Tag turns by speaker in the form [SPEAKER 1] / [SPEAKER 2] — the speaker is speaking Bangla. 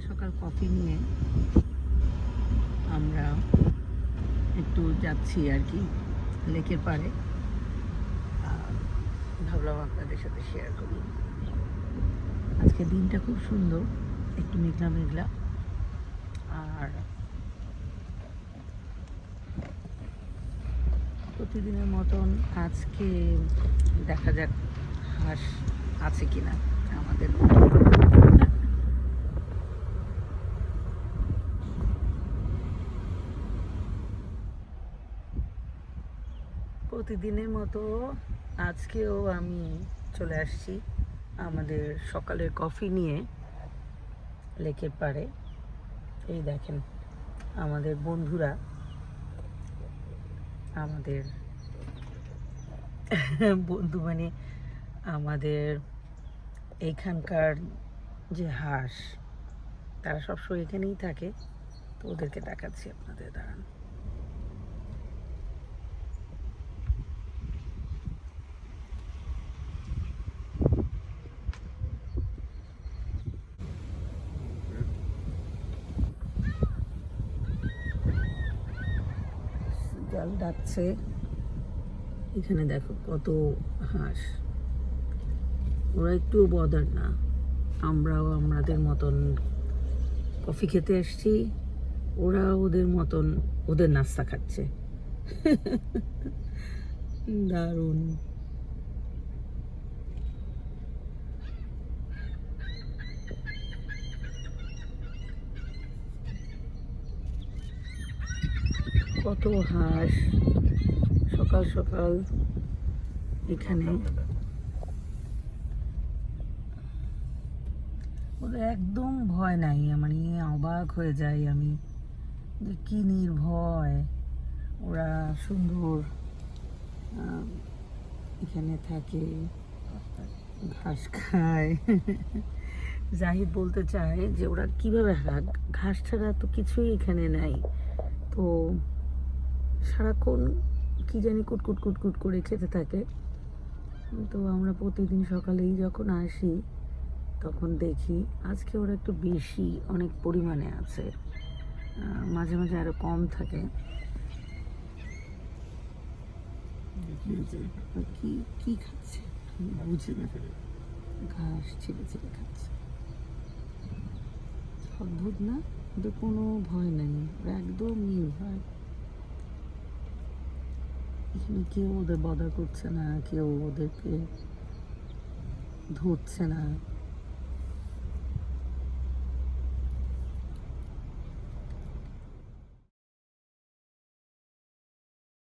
[SPEAKER 1] সকাল কফি নিয়ে আমরা একটু যাচ্ছি আর কি লেকের পাড়ে। ভাবলাম আপনাদের সাথে শেয়ার করি। আজকে দিনটা খুব সুন্দর, একটু মেঘলা মেঘলা। আর প্রতিদিনের মতন আজকে দেখা যাক হাঁস আছে কিনা আমাদের। প্রতিদিনের মতো আজকেও আমি চলে আসছি আমাদের সকালের কফি নিয়ে লেকের পাড়ে। এই দেখেন আমাদের বন্ধুরা, আমাদের বন্ধু মানে আমাদের এইখানকার যে হাঁস, তারা সবসময় এখানেই থাকে। তো ওদেরকে দেখাচ্ছি আপনাদের, দাঁড়ান। জাল ডাকছে, এখানে দেখো কত হাঁস। ওরা একটু বদার না, আমরাও আমাদের মতন কফি খেতে এসছি, ওরা ওদের মতন ওদের নাস্তা খাচ্ছে। দারুণ। কত হাঁস সকাল সকাল এখানে। ওদের একদম ভয় নাই, মানে অবাক হয়ে যাই আমি যে কি নির্ভয় ওরা সুন্দর এখানে থাকে, ঘাস খায়। জাহিদ বলতে চায় যে ওরা কিভাবে ঘাস ছাড়া তো কিছুই এখানে নাই, তো সারাক্ষণ কি জানি কুটকুট কুটকুট করে খেতে থাকে। তো আমরা প্রতিদিন সকালেই যখন আসি তখন দেখি আজকে ওরা একটু বেশি অনেক পরিমাণে আছে, মাঝে মাঝে আরো কম থাকে। কি কি খাচ্ছে বুঝি না, ঘাস ছিঁড়ে ছিঁড়ে খাচ্ছে। অদ্ভুত না, ওদের কোনো ভয় নেই, ওরা একদম নির্ভয়। এখানে কেউ ওদের বদা করছে না, কেউ ওদেরকে ধরছে না।